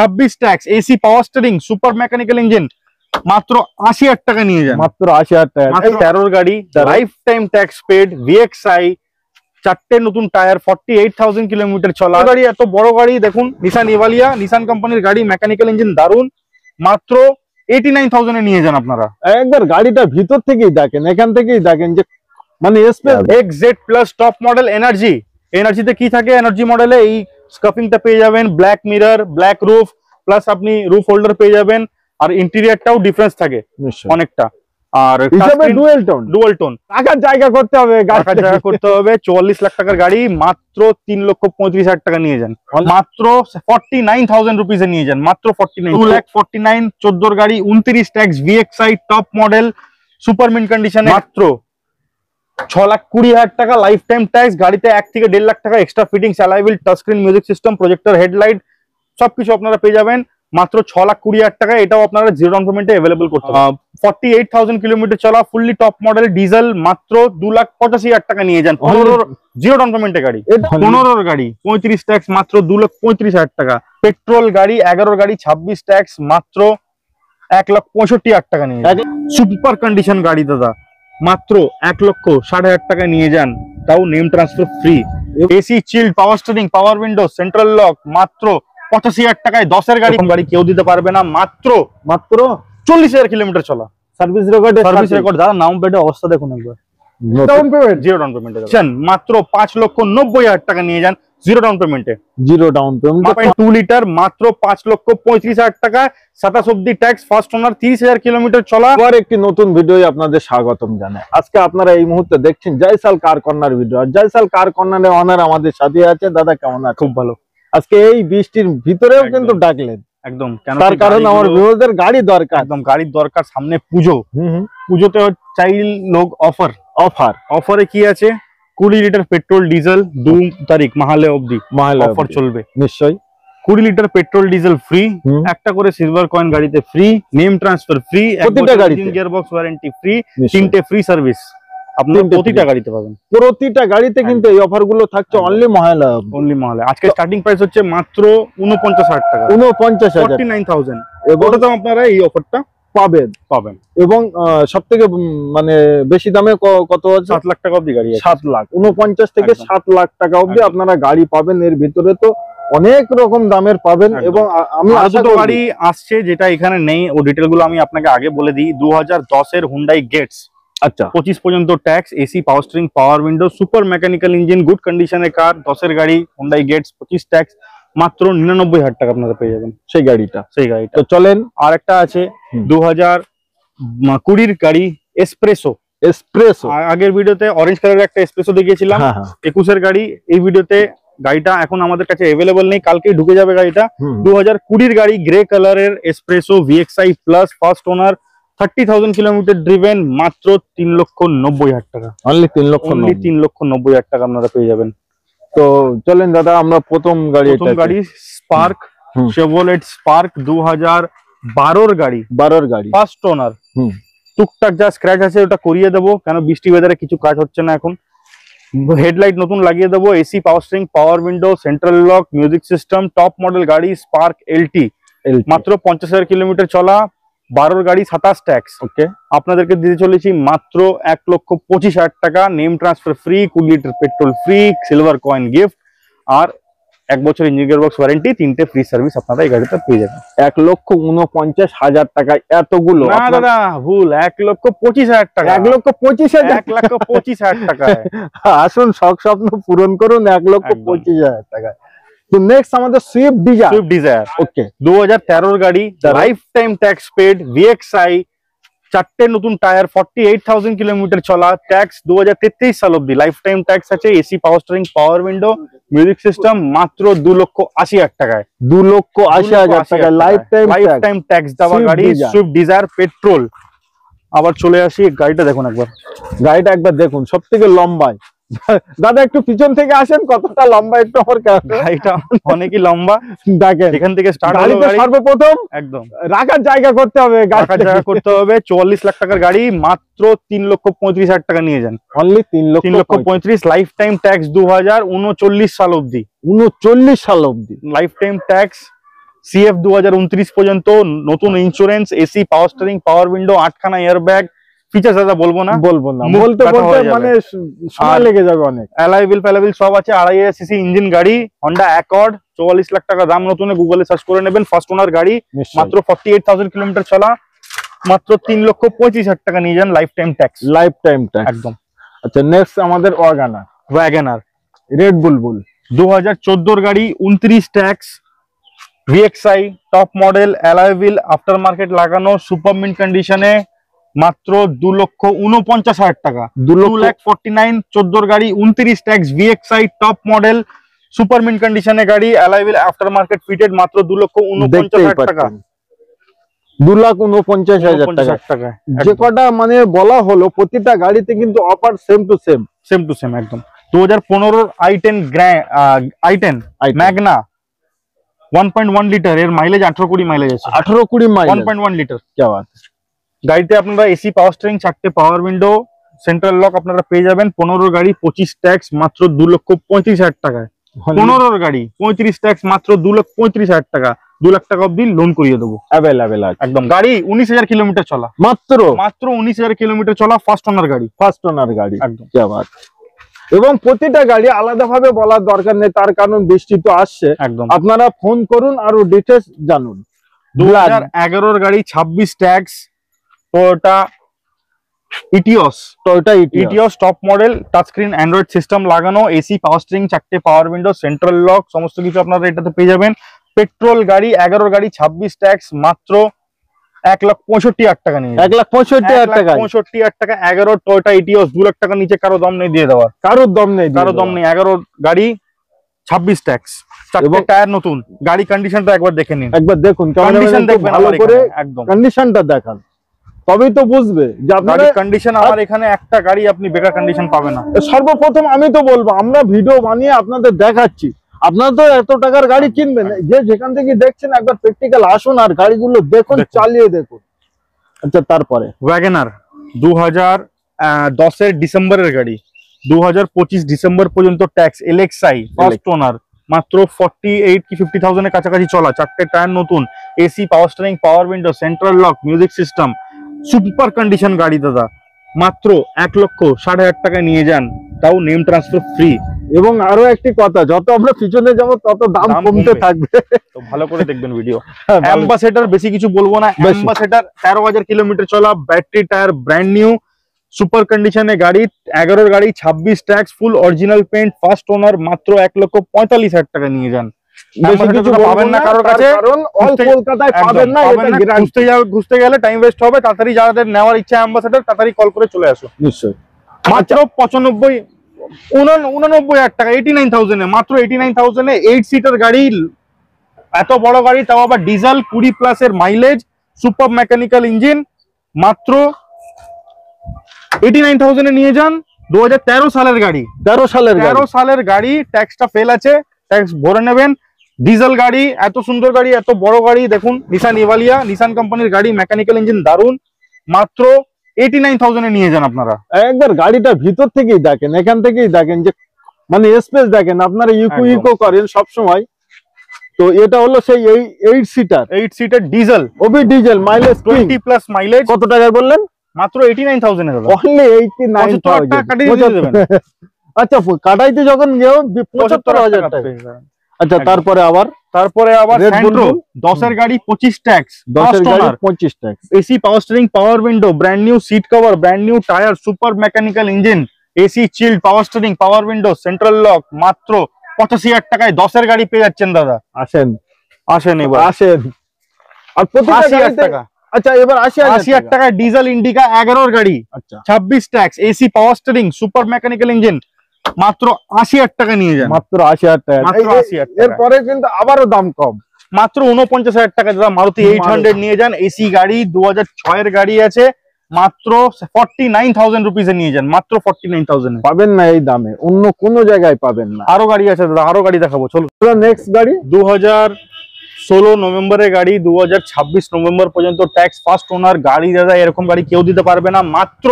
26 tax, AC power steering, super mechanical engine, মাত্র 80,000 টাকা নিয়ে যান। মাত্র 80,000 টাকা। 13 গাড়ি, life time tax paid, VXI, 4টে নতুন টায়ার, 48,000 কিলোমিটার চলা গাড়ি। এত বড় গাড়ি দেখুন, নিসান এভালিয়া, নিসান কোম্পানির গাড়ি, মেকানিক্যাল ইঞ্জিন দারুন, মাত্র 89,000 এ নিয়ে যান আপনারা। একবার গাড়িটা ভিতর থেকেই দেখেন, এখান থেকেই দেখেন যে মানে XZ plus top model energy. এনার্জিতে কি থাকে, এনার্জি মডেলে এই স্কাফিংটা পেয়ে যাবেন, black mirror, black roof, plus আপনি রুফ হোল্ডার পেয়ে যাবেন, আর ইন্টেরিয়রটাও ডিফারেন্স থাকে অনেকটা। আর ডুয়াল টোন টাকার জায়গা করতে হবে, টাকার জায়গা করতে হবে। 44 লাখ টাকার গাড়ি মাত্র 3,35,000 টাকা নিয়ে যান, মাত্র 49,000 রুপিসে নিয়ে যান, মাত্র 2,49,000। 14 গাড়ি, 29 tax, VXI top model, super mint condition, মাত্র 6,20,000 টাকা লাইফ টাইম ট্যাক্স। গাড়িতে 1 থেকে 1.5 লাখ টাকা extra fittings, alloy wheel, touch screen, music system, projector, headlight, সবকিছু আপনারা পেয়ে যাবেন মাত্র 6,20,000 টাকা। এটাও আপনারা জিরো ডাউন পেমেন্টে अवेलेबल করতে পারেন। 48,000 কিলোমিটার চলা, ফুললি টপ মডেল ডিজেল, মাত্র 2,85,000 টাকা নিয়ে যান। 15 জিরো ডাউন পেমেন্টে গাড়ি। 15 গাড়ি, 35 ট্যাক্স, মাত্র 2,35,000 টাকা। পেট্রোল গাড়ি, 11 গাড়ি, 26 ট্যাক্স, মাত্র 1,65,000 টাকা নিয়ে যান। সুপার কন্ডিশন গাড়ি দাদা, মাত্র 1,60,000 টাকা নিয়ে যান, তাও name transfer free. AC chilled, power steering, power window, central lock, মাত্র 85,000 টাকায় 10 এর গাড়ি। কেউ দিতে পারবে না, মাত্র 40,000 কিলোমিটার চলা। সার্ভিস রেকর্ড দাদা, নাম প্লেটের অবস্থা দেখুন একবার। ডাউন পেমেন্ট, জিরো ডাউন পেমেন্টে মাত্র 5,90,000 টাকা নিয়ে যান, জিরো ডাউন পেমেন্টে। 2 লিটার মাত্র 5,35,000 টাকা, 27 অব্দি ট্যাক্স, ফার্স্ট ওনার, 30,000 কিলোমিটার চলা। আবার একটি নতুন ভিডিও আপনাদের স্বাগতম জানাই। আজকে আপনারা এই মুহূর্তে দেখছেন জয়সাল কার কর্নার ভিডিও। আর জয়সাল কার কর্নারে অনার আমাদের সাথে আছে। দাদা কেমন আছে? খুব ভালো। আজকে এই বৃষ্টির ভিতরেও কিন্তু ডাকলেন একদম, কেন? তার কারণ আমার ভিউয়ারদের গাড়ি দরকার, একদম গাড়ির দরকার। সামনে পুজো, পুজোতে চাইল লোক অফারে কি আছে? 20 লিটার পেট্রোল ডিজেল 2 তারিখ মাহালে অবধি অফার চলবে নিশ্চয়ই। 20 লিটার পেট্রোল ডিজেল ফ্রি, একটা করে সিলভার কয়েন গাড়িতে ফ্রি, নেম ট্রান্সফার ফ্রি, প্রতিটা গাড়িতে গিয়ারবক্স ওয়ারেন্টি ফ্রি, 3টে ফ্রি সার্ভিস আপনি প্রতিটা গাড়িতে পাবেন। প্রতিটা গাড়িতে কিন্তু এই অফার গুলো থাকছে অনলি মহালয়া। আজকে স্টার্টিং প্রাইস হচ্ছে মাত্র 49,000 টাকা, 49,000। এবারে তো আপনারা এই অফারটা পাবেন। এবং সবথেকে মানে বেশি দামে কত আছে? 7 লাখ টাকা অবধি গাড়ি আছে। 7 লাখ, 49 থেকে 7 লাখ টাকা অবধি আপনারা গাড়ি পাবেন। এর ভিতরে তো অনেক রকম দামের পাবেন। এবং আমি দুটো গাড়ি আসছে যেটা এখানে নেই, ও ডিটেল গুলো আমি আপনাকে আগে বলে দিই। 2010 এর হুন্ডাই গেটস, আচ্ছা 25 পর্যন্ত tax, AC, power steering, power window, super mechanical engine, good কন্ডিশনের কার, 10 এর গাড়ি, হুন্ডাই গেটস, 25 ট্যাক্স, মাত্র 99,000 টাকা আপনারা পেয়ে যাবেন সেই গাড়িটা। তো চলেন, আর একটা আছে 2020 গাড়ি এসপ্রেসো। আগের ভিডিওতে অরেঞ্জ কালারের একটা এসপ্রেসো দেখিয়েছিলাম। 21 এর গাড়ি, এই ভিডিওতে গাড়িটা এখন আমাদের কাছে अवेलेबल নেই, কালকেই ঢুকে যাবে গাড়িটা। 2020 গাড়ি, গ্রে কালারের espresso, VXI plus, first owner, 30,000 kilometre driven, মাত্র 3,90,000 টাকা। অনলি 3,90,000 টাকা আপনারা পেয়ে যাবেন। তো চলেন দাদা, আমরা প্রথম গাড়ি স্পার্ক, শেভরলেট স্পার্ক 2012 গাড়ি, ফার্স্ট ওনার। টুকটাক যা স্ক্র্যাচ আছে ওটা করিয়ে দেবো, কেন বৃষ্টি ওয়েদারে কিছু কাজ হচ্ছে না এখন। হেডলাইট নতুন লাগিয়ে দেবো, AC, power steering, power window, central lock, music system, top model গাড়ি, স্পার্ক এলটি, মাত্র 50,000 কিলোমিটার চলা, 12 গাড়ি, 27 ট্যাক্স। ওকে, আপনাদেরকে দিতে চলেছি মাত্র 1,25,000 টাকা, name transfer free, 20 litre petrol free, silver coin gift, আর 1 বছর ইঞ্জিন গিয়ারবক্স ওয়ারেন্টি, 3টে ফ্রি সার্ভিস আপনারা এই গাড়িতে পেয়ে যাবেন। 1,49,000 টাকায় এতগুলো? না দাদা, ভুল, 1,25,000 টাকা। 1,25,000 টাকা। আসুন, শখ স্বপ্ন পূরণ করুন 1,25,000 টাকায়। তো নেক্সট আমাদের সুইফট ডিজায়ার। ওকে, 2013 গাড়ি, life time tax paid, VXI, 4টে নতুন টায়ার, 48,000 কিলোমিটার চলা, ট্যাক্স 2033 সাল অব্দি, লাইফ টাইম ট্যাক্স আছে, AC, power steering, power window, music system, মাত্র 2,80,000 টাকায়। 2,80,000 টাকায় লাইফ টাইম ট্যাক্স দেওয়া গাড়ি, সুইফট ডিজায়ার পেট্রোল। আবার চলে আসি, গাড়িটা দেখুন একবার, দেখুন, সব থেকে লম্বায়। দাদা একটু পিছন থেকে আসেন, কতটা লম্বা একটু আমার গাড়িটা অনেকই লম্বা। দেখেন, এখান থেকে স্টার্ট গাড়িতে সর্বপ্রথম একদম রাখার জায়গা করতে হবে, 44 লাখ টাকার গাড়ি, মাত্র 3,35,000 টাকা নিয়ে যান। অনলি 3,35,000। লাইফ টাইম ট্যাক্স 2039 সাল অব্দি, 39 সাল অব্দি লাইফ টাইম ট্যাক্স। CF 2029 পর্যন্ত, নতুন insurance, AC, power steering, power window, 8খানা এয়ারব্যাগ। ফিচার্স দাদা বলবো না, বলতে মানে সময় লেগে যাবে অনেক। অ্যালয় হুইল ফ্যালয় সব আছে। 2.5 সিসি ইঞ্জিন গাড়ি, হন্ডা অ্যাকর্ড, 44 লাখ টাকা দাম। নতুন গুগলে সার্চ করে নেবেন, ফার্স্ট ওনার গাড়ি, মাত্র 48,000 কিলোমিটার চলা, মাত্র 3,35,000 টাকা নিয়ে যান, লাইফ টাইম ট্যাক্স। একদম। আচ্ছা, নেক্সট আমাদের ওয়াগনার রেড বুলবুল 2014 গাড়ি, 29 tax, VXI top model, alloy wheel, after market লাগানো, সুপার মিন্ট কন্ডিশনে, মাত্র 2,49,000 টাকা। 2,49,000, 14 গাড়ি, 29 tax, VXI top model, super mint কন্ডিশনে গাড়ি, alloy wheel, after market fitted, মাত্র 2,49,000 টাকা। 2,49,000 টাকা। যে কটা মানে বলা হলো, প্রতিটা গাড়িতে কিন্তু অফার সেম টু সেম একদম। 2015 i10 ম্যাগনা 1.1 লিটার, এর মাইলেজ 18-20 মাইলেজ আছে। 18-20 মাইলেজ, 1.1 লিটার। কি বাত। গাড়িতে আপনারা এসি, পাওয়ার স্টিয়ারিং, 4টে পাওয়ার উইন্ডো, সেন্ট্রাল লক আপনারা পেয়ে যাবেন। 15 গাড়ি, 25 ট্যাক্স, মাত্র 2,35,000 টাকায়। 15 গাড়ি, 35 ট্যাক্স, মাত্র 2,35,000 টাকা। 2 লাখ টাকা অব্দি লোন করিয়ে দেবো, অ্যাভেলেবেল আছে একদম। গাড়ি 19,000 কিলোমিটার চলা, মাত্র 19,000 কিলোমিটার চলা, ফার্স্ট ওনার গাড়ি, একদম। কি বাত। এবং প্রতিটা গাড়ি আলাদাভাবে বলার দরকার নেই, তার কারণ বৃষ্টি তো আসছে, একদম। আপনারা ফোন করুন আর ডিটেইলস জানুন। 2011 গাড়ি, 26 tax, Toyota Etios top model, touch screen, Android system লাগানো, এসি, পাওয়ার স্টিয়ারিং, 4টে পাওয়ার উইন্ডো, সেন্ট্রাল লক, সমস্ত কিছু আপনারা এটাতে পেয়ে যাবেন। পেট্রোল গাড়ি, 11 গাড়ি, 26 ট্যাক্স, মাত্র 1,65,000 টাকা নিয়ে। 1,65,000 টাকা, 65,000 টাকা। 11 টয়োটা ইটিওস, 2 লাখ টাকা নিচে কারো দম নেই দিয়ে দেওয়ার, কারো দম নেই। 11 গাড়ি, 26 ট্যাক্স, 4টে টায়ার নতুন। গাড়ি কন্ডিশনটা একবার দেখে নিন, একবার দেখুন, কন্ডিশন দেখবেন ভালো করে, একদম কন্ডিশনটা দেখান, তবেই তো বুঝবে যে আপনার কন্ডিশন। আমার এখানে একটা গাড়ি আপনি বেকার কন্ডিশন পাবেন না। সর্বপ্রথম আমি তো বলবো, আমরা ভিডিও বানিয়ে আপনাদের দেখাচ্ছি, আপনারা তো এত টাকার গাড়ি কিনবেন, যে যেখান থেকে দেখছেন একবার প্র্যাকটিক্যাল আসুন আর গাড়িগুলো দেখুন, চালিয়ে দেখুন। আচ্ছা, তারপরে ওয়াগনার 2010 এর ডিসেম্বরের গাড়ি, 2025 ডিসেম্বর পর্যন্ত ট্যাক্স, LXI ফার্স্ট ওনার, মাত্র 48 কি 50,000 এর কাছাকাছি চলা, 4টে টায়ার নতুন, AC, power steering, power window, central lock, music system, super condition গাড়ি দাদা। মাত্র 1,60,000 টাকায় নিয়ে যান, তাও নেম ট্রান্সফার ফ্রি। এবং আরো একটি কথা, যত আমরা পিছনে যাব তত দাম কমতে থাকবে, তো ভালো করে দেখবেন ভিডিও। অ্যাম্বাসেডর বেশি কিছু বলবো না, অ্যাম্বাসেডর 13,000 কিলোমিটার চলা, battery tyre, brand new, super কন্ডিশনে গাড়ি, 11 গাড়ি, 26 ট্যাক্স, ফুল অরিজিনাল পেইন্ট, ফার্স্ট ওনার, মাত্র 1,45,000 টাকা নিয়ে যান। পাবেন না কারোর কাছে, ঘুরতে গেলে টাইম ওয়েস্ট হবে। তাড়াতাড়ি যাদের নেওয়ার ইচ্ছা অ্যাম্বাসেডর, তাড়াতাড়ি কল করে চলে আসো। নিশ্চয়ই। মাত্র 89,000 টাকা, 89,000 এ, মাত্র 89,000 এ 8 সিটার গাড়ি, এত বড় গাড়ি, তাও আবার ডিজেল, 20+ এর মাইলেজ, সুপার মেকানিক্যাল ইঞ্জিন, মাত্র 89,000 এ নিয়ে যান। 2013 সালের গাড়ি, 13 সালের গাড়ি, ট্যাক্সটা ফেল আছে, ট্যাক্স ভরে নেবেন। ডিজেল গাড়ি, এত সুন্দর গাড়ি, এত বড় গাড়ি, দেখুন নিসান ইভালিয়া, নিসান কোম্পানির গাড়ি, মেকানিক্যাল ইঞ্জিন, দারুন, মাত্র 89,000 এ নিয়ে যান আপনারা। একবার গাড়িটা ভিতর থেকেই দেখেন, এখান থেকেই দেখেন যে মানে স্পেস দেখেন, আপনারা ইকো করেন সব সময়। তো এটা হলো সেই 8 সিটার ডিজেল, ওবি ডিজেল, মাইলেজ 20+ মাইলেজ। কত টাকা বললেন? মাত্র 89,000 এ দাদা, অনলি 89,000। আচ্ছা, কাটাইতে যখন গেও 75,000 টাকা। আচ্ছা, তারপরে আবার সেন্ট্রো 10 এর গাড়ি, 25 tax, 25 tax, AC, power steering, power window, brand new seat cover, brand new tyre, super mechanical engine, AC, chilled, power steering, power window, central lock, মাত্র 85,000 টাকায় 10 এর গাড়ি পেয়ে যাচ্ছেন দাদা। আসেন এবার আসেন। আর প্রতিটা গাড়িতে আচ্ছা, এবার 80,000 টাকায় ডিজেল ইন্ডিকা 11 এর গাড়ি, 26 tax, AC, power steering, super mechanical engine, মাত্র 80,000 টাকা নিয়ে যান। মাত্র 80,000 টাকা। এরপরে কিন্তু আবারও দাম কম, মাত্র 49,000 টাকা দাদা, মারুতি 800 নিয়ে যান। এসি গাড়ি, 2006 এর গাড়ি আছে, মাত্র 49,000 রুপিসে নিয়ে যান, মাত্র 49,000 এ পাবেন না এই দামে, অন্য কোন জায়গায় পাবেন না। আরো গাড়ি আছে দাদা, আরো গাড়ি দেখাবো, চলো। নেক্সট গাড়ি 2016 নভেম্বরের গাড়ি, 2026 নভেম্বর পর্যন্ত ট্যাক্স, ফার্স্ট ওনার গাড়ি দাদা। এরকম গাড়ি কেউ দিতে পারবে না, মাত্র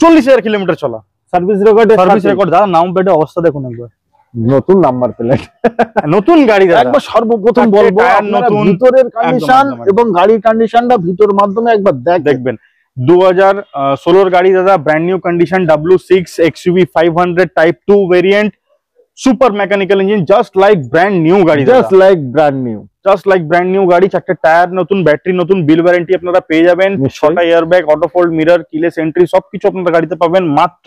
40,000 কিলোমিটার চলা, সার্ভিস রেকর্ড দাদা। নাম প্লেটের অবস্থা দেখুন একবার, নতুন নাম্বার প্লেট, নতুন গাড়ি দাদা। একবার সর্বপ্রথম বলবো আপনারা ভিতরের কন্ডিশন এবং গাড়ির কন্ডিশনটা ভিতর মাধ্যমে একবার দেখবেন। 2016 গাড়ি দাদা, brand new condition, W6 XUV 500 type 2 variant, super mechanical engine, just like brand new গাড়ি, just like brand new, just like brand new গাড়ি। 4টে টায়ার নতুন, ব্যাটারি নতুন, বিল ওয়ারেন্টি আপনারা পেয়ে যাবেন, 6টা airbag, auto fold mirror, keyless entry সবকিছু আপনারা গাড়িতে পাবেন মাত্র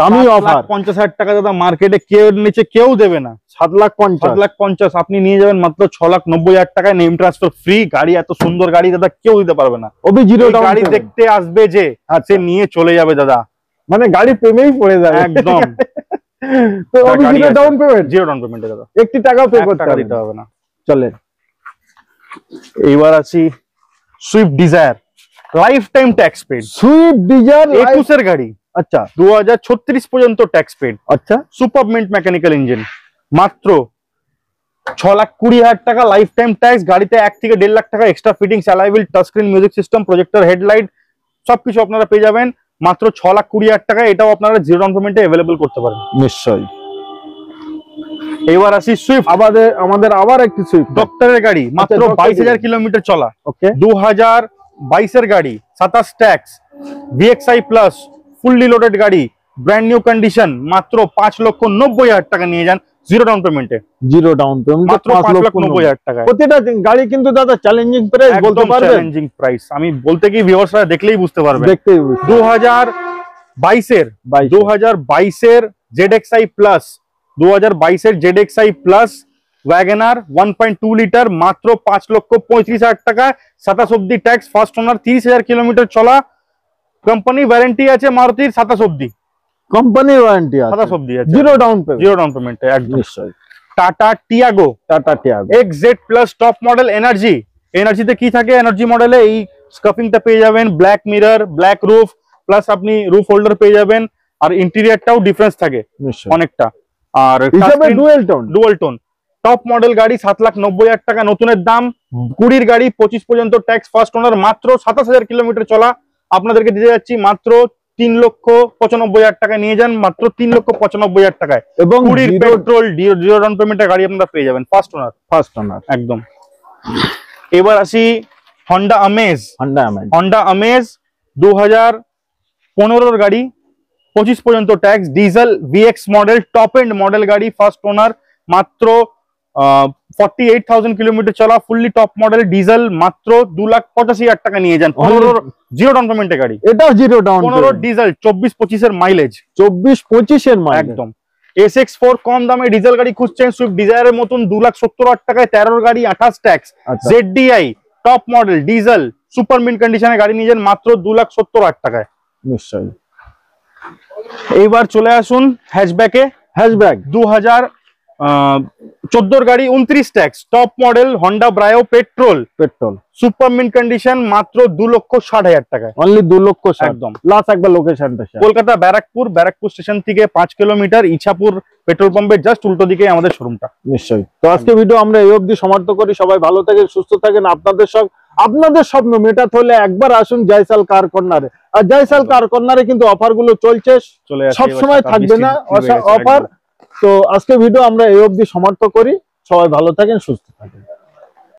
দামি অফার 50,000 টাকা দাদা। মার্কেটে কেউ নিচে কেউ দেবে না, 7,50,000 আপনি নিয়ে যাবেন মাত্র 6,90,000 টাকায়, নেম ট্রান্সফার ফ্রি। গাড়ি এত সুন্দর গাড়ি দাদা কেউ দিতে পারবে না। ওবি জিরো ডাউন গাড়ি দেখতে আসবে যে সে নিয়ে চলে যাবে দাদা, মানে গাড়ি প্রেমেই পড়ে যাবে একদম। তো ওবি zero down payment, zero down পেমেন্টে দাদা, একটি টাকাও পে করতে হবে না। চলেন এইবার আছি Swift Dzire, life time tax paid. Swift Dzire 21 এর গাড়ি, আচ্ছা 2036 পর্যন্ত ট্যাক্স পেড, আচ্ছা সুপার মিন্ট মেকানিক্যাল ইঞ্জিন, মাত্র 6,20,000 টাকা লাইফ টাইম ট্যাক্স। গাড়িতে 1 থেকে 1.5 লাখ টাকা extra fittings, alloy wheel, touch screen, music system, projector, headlight সবকিছু আপনারা পেয়ে যাবেন মাত্র 6,20,000 টাকা। এটাও আপনারা জিরো ডাউন পেমেন্টে अवेलेबल করতে পারেন নিশ্চয়ই। এবার আসি সুইফট, আমাদের আবার একটি সুইফট ডক্টরের গাড়ি, মাত্র 22,000 কিলোমিটার চলা, ওকে 2022 এর গাড়ি, 27 tax, VXI plus, fully loaded গাড়ি, ব্র্যান্ড নিউ কন্ডিশন, মাত্র 5,90,000 টাকা নিয়ে যান জিরো ডাউন পেমেন্টে। জিরো ডাউন পেমেন্ট মাত্র 5,90,000 টাকা। প্রতিটা গাড়ি কিন্তু দাদা চ্যালেঞ্জিং প্রাইস বলতে পারবেন, চ্যালেঞ্জিং প্রাইস আমি বলতে কি ভিউয়ার্সরা দেখলেই বুঝতে পারবে। 2022 এর ZXI প্লাস, 2022 এর ZXI প্লাস ওয়াগনার 1.2 লিটার, মাত্র 5,35,000 টাকা, 27 অব্দি ট্যাক্স, ফার্স্ট ওনার, 30,000 কিলোমিটার চলা, কোম্পানি ওয়ারেন্টি আছে মারুতির 27 অব্দি, কোম্পানি ওয়ারেন্টি আছে 27 অব্দি আছে, zero down payment, zero down পেমেন্টে একদম। নিশ্চয়ই। Tata Tiago XZ plus top model energy, এনার্জিতে কি থাকে, এনার্জি মডেলে এই স্কাফিংটা পেয়ে যাবেন, black mirror, black roof, plus আপনি রুফ হোল্ডার পেয়ে যাবেন, আর ইন্টেরিয়রটাও ডিফারেন্স থাকে অনেকটা, আর ডুয়াল টোন, টপ মডেল গাড়ি, 7,90,000 টাকা নতুনের দাম। 20 গাড়ি 25 পর্যন্ত ট্যাক্স, ফার্স্ট ওনার, মাত্র 27,000 কিলোমিটার চলা। আপনাদেরকে দিতে যাচ্ছি মাত্র 3,95,000 টাকা নিয়ে যান, মাত্র 3,95,000 টাকায়, এবং 20 পেট্রোল জিরো ডাউন পেমেন্টের গাড়ি আপনারা পেয়ে যাবেন, ফার্স্ট ওনার একদম। এবার আসি হন্ডা আমেজ 2015 গাড়ি, 25 পর্যন্ত tax, diesel, VX model, top end model গাড়ি, ফার্স্ট ওনার, মাত্র 48,000 কিলোমিটার চলা, ফুললি টপ মডেল ডিজেল, মাত্র 2,85,000 টাকা নিয়ে যান, 15 জিরো ডাউন পেমেন্টের গাড়ি, এটাও জিরো ডাউন, 15 ডিজেল, 24-25 এর মাইলেজ, 24-25 এর মাইলেজ একদম। SX4 কম দামে ডিজেল গাড়ি খুঁজছেন, সুইফট ডিজায়ারের মতন 2,70,000 টাকায়, 13 গাড়ি, 28 tax, ZDI top model diesel super mint কন্ডিশনের গাড়ি নিয়ে যান মাত্র 2,70,000 টাকায়, নিশ্চয়ই। এইবার চলে আসুন হ্যাচব্যাক 2014 গাড়ি, 29 tax, top model Honda Brio petrol super mint condition, মাত্র 2,60,000 টাকায়, অনলি 2,60,000 একদম। প্লাস একবার লোকেশনটা কলকাতা ব্যারাকপুর স্টেশন থেকে 5 কিলোমিটার, ইছাপুর পেট্রোল পাম্পের জাস্ট উল্টো দিকে আমাদের শোরুমটা। নিশ্চয়ই। তো আজকে ভিডিও আমরা এই অবধি সমাপ্ত করি। সবাই ভালো থাকেন, সুস্থ থাকেন, আপনাদের স্বপ্ন মেটাতে হলে একবার আসুন জয়সাল কার কর্নারে। আর জয়সাল কার কর্নারে কিন্তু অফার গুলো চলছে, সব সময় থাকবে না অফার। তো আজকে ভিডিও আমরা এই অবধি সমাপ্ত করি। সবাই ভালো থাকেন, সুস্থ থাকেন।